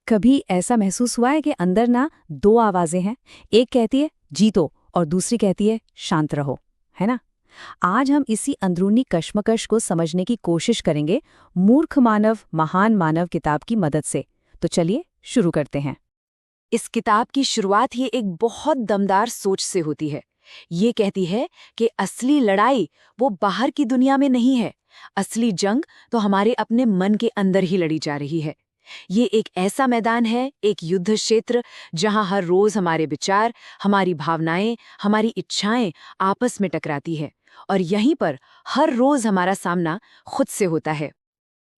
कभी ऐसा महसूस हुआ है कि अंदर ना दो आवाजें हैं, एक कहती है जीतो और दूसरी कहती है शांत रहो, है ना? आज हम इसी अंदरूनी कश्मकश को समझने की कोशिश करेंगे मूर्ख मानव महान मानव किताब की मदद से। तो चलिए शुरू करते हैं। इस किताब की शुरुआत ही एक बहुत दमदार सोच से होती है। ये कहती है कि असली लड़ाई वो बाहर की दुनिया में नहीं है, असली जंग तो हमारे अपने मन के अंदर ही लड़ी जा रही है। ये एक ऐसा मैदान है, एक युद्ध क्षेत्र, जहां हर रोज हमारे विचार, हमारी भावनाएं, हमारी इच्छाएं आपस में टकराती है और यहीं पर हर रोज हमारा सामना खुद से होता है।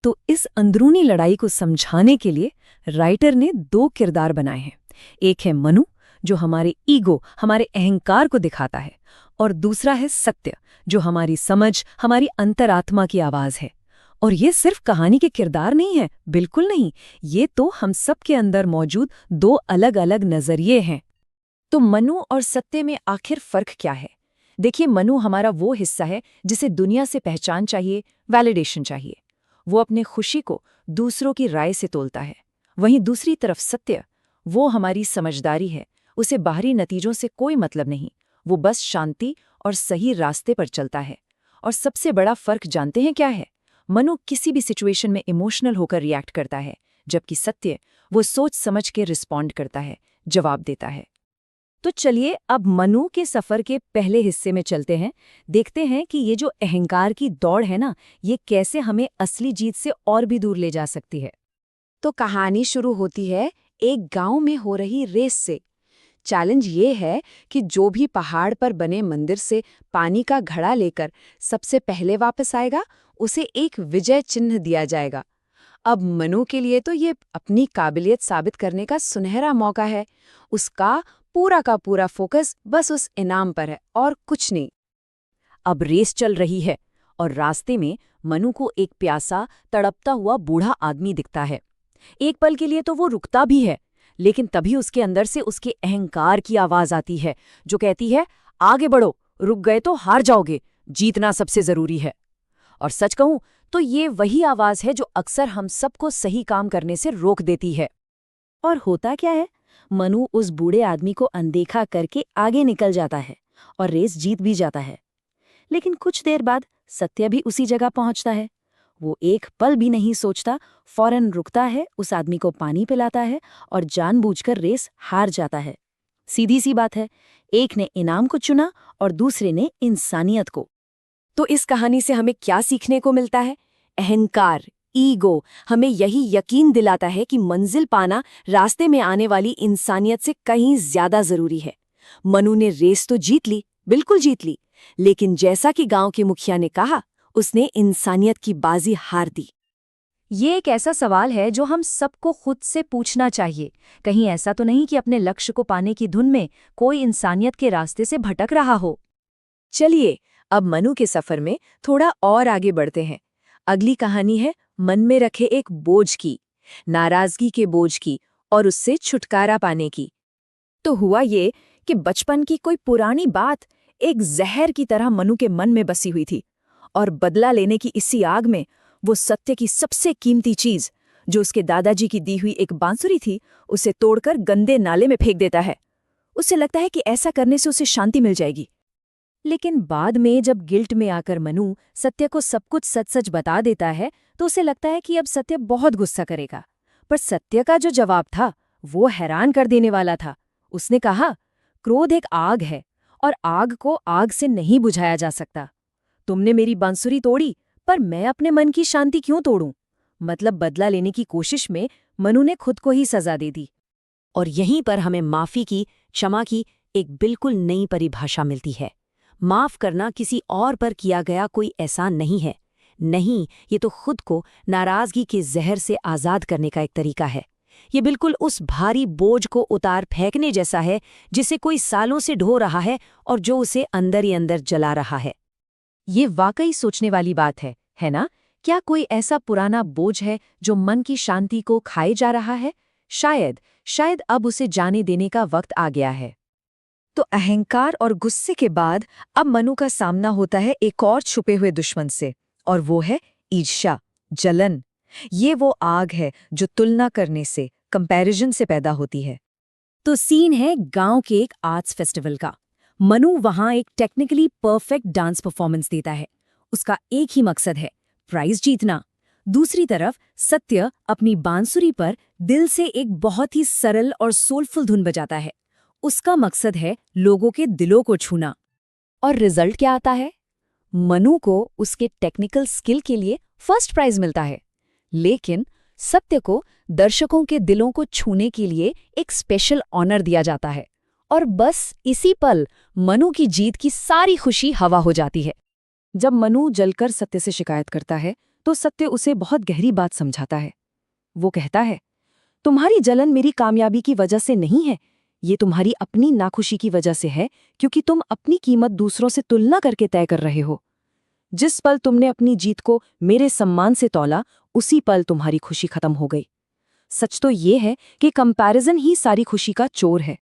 तो इस अंदरूनी लड़ाई को समझाने के लिए राइटर ने दो किरदार बनाए हैं। एक है मनु, जो हमारे ईगो, हमारे अहंकार को दिखाता है, और दूसरा है सत्य, जो हमारी समझ, हमारी अंतरात्मा की आवाज है। और ये सिर्फ कहानी के किरदार नहीं है, बिल्कुल नहीं, ये तो हम सब के अंदर मौजूद दो अलग अलग नजरिए हैं। तो मनु और सत्य में आखिर फर्क क्या है? देखिए, मनु हमारा वो हिस्सा है जिसे दुनिया से पहचान चाहिए, वैलिडेशन चाहिए। वो अपने खुशी को दूसरों की राय से तोलता है। वहीं दूसरी तरफ सत्य, वो हमारी समझदारी है, उसे बाहरी नतीजों से कोई मतलब नहीं, वो बस शांति और सही रास्ते पर चलता है। और सबसे बड़ा फर्क जानते हैं क्या है? मनु किसी भी सिचुएशन में इमोशनल होकर रिएक्ट करता है, जबकि सत्य वो सोच समझ के रिस्पॉन्ड करता है, जवाब देता है। तो चलिए अब मनु के सफर के पहले हिस्से में चलते हैं। देखते हैं कि ये जो अहंकार की दौड़ है ना, ये कैसे हमें असली जीत से और भी दूर ले जा सकती है। तो कहानी शुरू होती है एक गांव में हो रही रेस से। चैलेंज ये है कि जो भी पहाड़ पर बने मंदिर से पानी का घड़ा लेकर सबसे पहले वापस आएगा, उसे एक विजय चिन्ह दिया जाएगा। अब मनु के लिए तो ये अपनी काबिलियत साबित करने का सुनहरा मौका है। उसका पूरा का पूरा फोकस बस उस इनाम पर है और कुछ नहीं। अब रेस चल रही है और रास्ते में मनु को एक प्यासा, तड़पता हुआ बूढ़ा आदमी दिखता है। एक पल के लिए तो वो रुकता भी है, लेकिन तभी उसके अंदर से उसके अहंकार की आवाज आती है, जो कहती है आगे बढ़ो, रुक गए तो हार जाओगे, जीतना सबसे जरूरी है। और सच कहूं तो ये वही आवाज है जो अक्सर हम सबको सही काम करने से रोक देती है। और होता क्या है, मनु उस बूढ़े आदमी को अनदेखा करके आगे निकल जाता है और रेस जीत भी जाता है। लेकिन कुछ देर बाद सत्य भी उसी जगह पहुंचता है। वो एक पल भी नहीं सोचता, फौरन रुकता है, उस आदमी को पानी पिलाता है और जानबूझकर रेस हार जाता है। सीधी सी बात है, एक ने इनाम को चुना और दूसरे ने इंसानियत को। तो इस कहानी से हमें क्या सीखने को मिलता है? अहंकार, ईगो हमें यही यकीन दिलाता है कि मंजिल पाना रास्ते में आने वाली इंसानियत से कहीं ज्यादा जरूरी है। मनु ने रेस तो जीत ली, बिल्कुल जीत ली, लेकिन जैसा कि गांव के मुखिया ने कहा, उसने इंसानियत की बाजी हार दी। ये एक ऐसा सवाल है जो हम सबको खुद से पूछना चाहिए। कहीं ऐसा तो नहीं कि अपने लक्ष्य को पाने की धुन में कोई इंसानियत के रास्ते से भटक रहा हो। चलिए अब मनु के सफर में थोड़ा और आगे बढ़ते हैं। अगली कहानी है मन में रखे एक बोझ की, नाराजगी के बोझ की और उससे छुटकारा पाने की। तो हुआ ये कि बचपन की कोई पुरानी बात एक जहर की तरह मनु के मन में बसी हुई थी, और बदला लेने की इसी आग में वो सत्य की सबसे कीमती चीज, जो उसके दादाजी की दी हुई एक बांसुरी थी, उसे तोड़कर गंदे नाले में फेंक देता है। उसे लगता है कि ऐसा करने से उसे शांति मिल जाएगी। लेकिन बाद में जब गिल्ट में आकर मनु सत्य को सब कुछ सच सच बता देता है, तो उसे लगता है कि अब सत्य बहुत गुस्सा करेगा। पर सत्य का जो जवाब था वो हैरान कर देने वाला था। उसने कहा, क्रोध एक आग है और आग को आग से नहीं बुझाया जा सकता। तुमने मेरी बांसुरी तोड़ी, पर मैं अपने मन की शांति क्यों तोड़ूं? मतलब बदला लेने की कोशिश में मनु ने खुद को ही सजा दे दी। और यहीं पर हमें माफी की, क्षमा की एक बिल्कुल नई परिभाषा मिलती है। माफ करना किसी और पर किया गया कोई एहसान नहीं है। नहीं, ये तो खुद को नाराजगी के जहर से आजाद करने का एक तरीका है। ये बिल्कुल उस भारी बोझ को उतार फेंकने जैसा है जिसे कोई सालों से ढो रहा है और जो उसे अंदर ही अंदर जला रहा है। ये वाकई सोचने वाली बात है ना? क्या कोई ऐसा पुराना बोझ है जो मन की शांति को खाए जा रहा है? शायद अब उसे जाने देने का वक्त आ गया है। तो अहंकार और गुस्से के बाद अब मनु का सामना होता है एक और छुपे हुए दुश्मन से, और वो है ईर्ष्या, जलन। ये वो आग है जो तुलना करने से, कंपैरिजन से पैदा होती है। तो सीन है गांव के एक आर्ट्स फेस्टिवल का। मनु वहां एक टेक्निकली परफेक्ट डांस परफॉर्मेंस देता है। उसका एक ही मकसद है, प्राइज जीतना। दूसरी तरफ सत्य अपनी बांसुरी पर दिल से एक बहुत ही सरल और सोलफुल धुन बजाता है। उसका मकसद है लोगों के दिलों को छूना। और रिजल्ट क्या आता है? मनु को उसके टेक्निकल स्किल के लिए फर्स्ट प्राइज मिलता है, लेकिन सत्य को दर्शकों के दिलों को छूने के लिए एक स्पेशल ऑनर दिया जाता है। और बस इसी पल मनु की जीत की सारी खुशी हवा हो जाती है। जब मनु जलकर सत्य से शिकायत करता है तो सत्य उसे बहुत गहरी बात समझाता है। वो कहता है, तुम्हारी जलन मेरी कामयाबी की वजह से नहीं है, ये तुम्हारी अपनी नाखुशी की वजह से है, क्योंकि तुम अपनी कीमत दूसरों से तुलना करके तय कर रहे हो। जिस पल तुमने अपनी जीत को मेरे सम्मान से तौला, उसी पल तुम्हारी खुशी खत्म हो गई। सच तो ये है कि कंपैरिजन ही सारी खुशी का चोर है।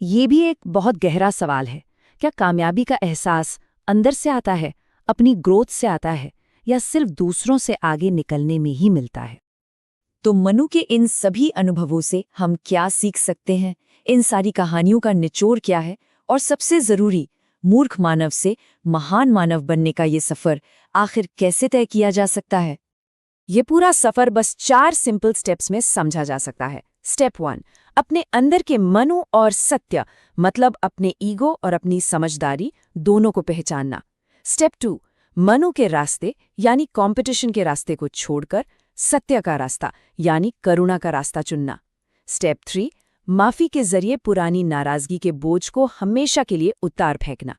ये भी एक बहुत गहरा सवाल है। क्या कामयाबी का एहसास अंदर से आता है, अपनी ग्रोथ से आता है, या सिर्फ दूसरों से आगे निकलने में ही मिलता है? तो मनु के इन सभी अनुभवों से हम क्या सीख सकते हैं? इन सारी कहानियों का निचोड़ क्या है? और सबसे जरूरी, मूर्ख मानव से महान मानव बनने का ये सफर आखिर कैसे तय किया जा सकता है? ये पूरा सफर बस 4 सिंपल स्टेप्स में समझा जा सकता है। स्टेप 1, अपने अंदर के मनु और सत्य, मतलब अपने ईगो और अपनी समझदारी दोनों को पहचानना। स्टेप 2, मनु के रास्ते यानी कंपटीशन के रास्ते को छोड़कर सत्य का रास्ता यानी करुणा का रास्ता चुनना। स्टेप 3, माफी के जरिए पुरानी नाराजगी के बोझ को हमेशा के लिए उतार फेंकना।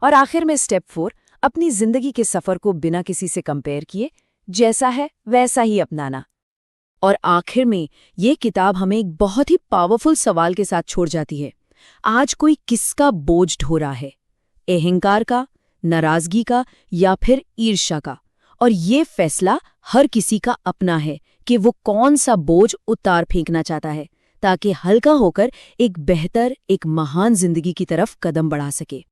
और आखिर में स्टेप 4, अपनी जिंदगी के सफर को बिना किसी से कंपेयर किए जैसा है वैसा ही अपनाना। और आखिर में ये किताब हमें एक बहुत ही पावरफुल सवाल के साथ छोड़ जाती है। आज कोई किसका बोझ ढो रहा है? अहंकार का, नाराजगी का, या फिर ईर्ष्या का? और ये फैसला हर किसी का अपना है कि वो कौन सा बोझ उतार फेंकना चाहता है, ताकि हल्का होकर एक बेहतर, एक महान जिंदगी की तरफ कदम बढ़ा सके।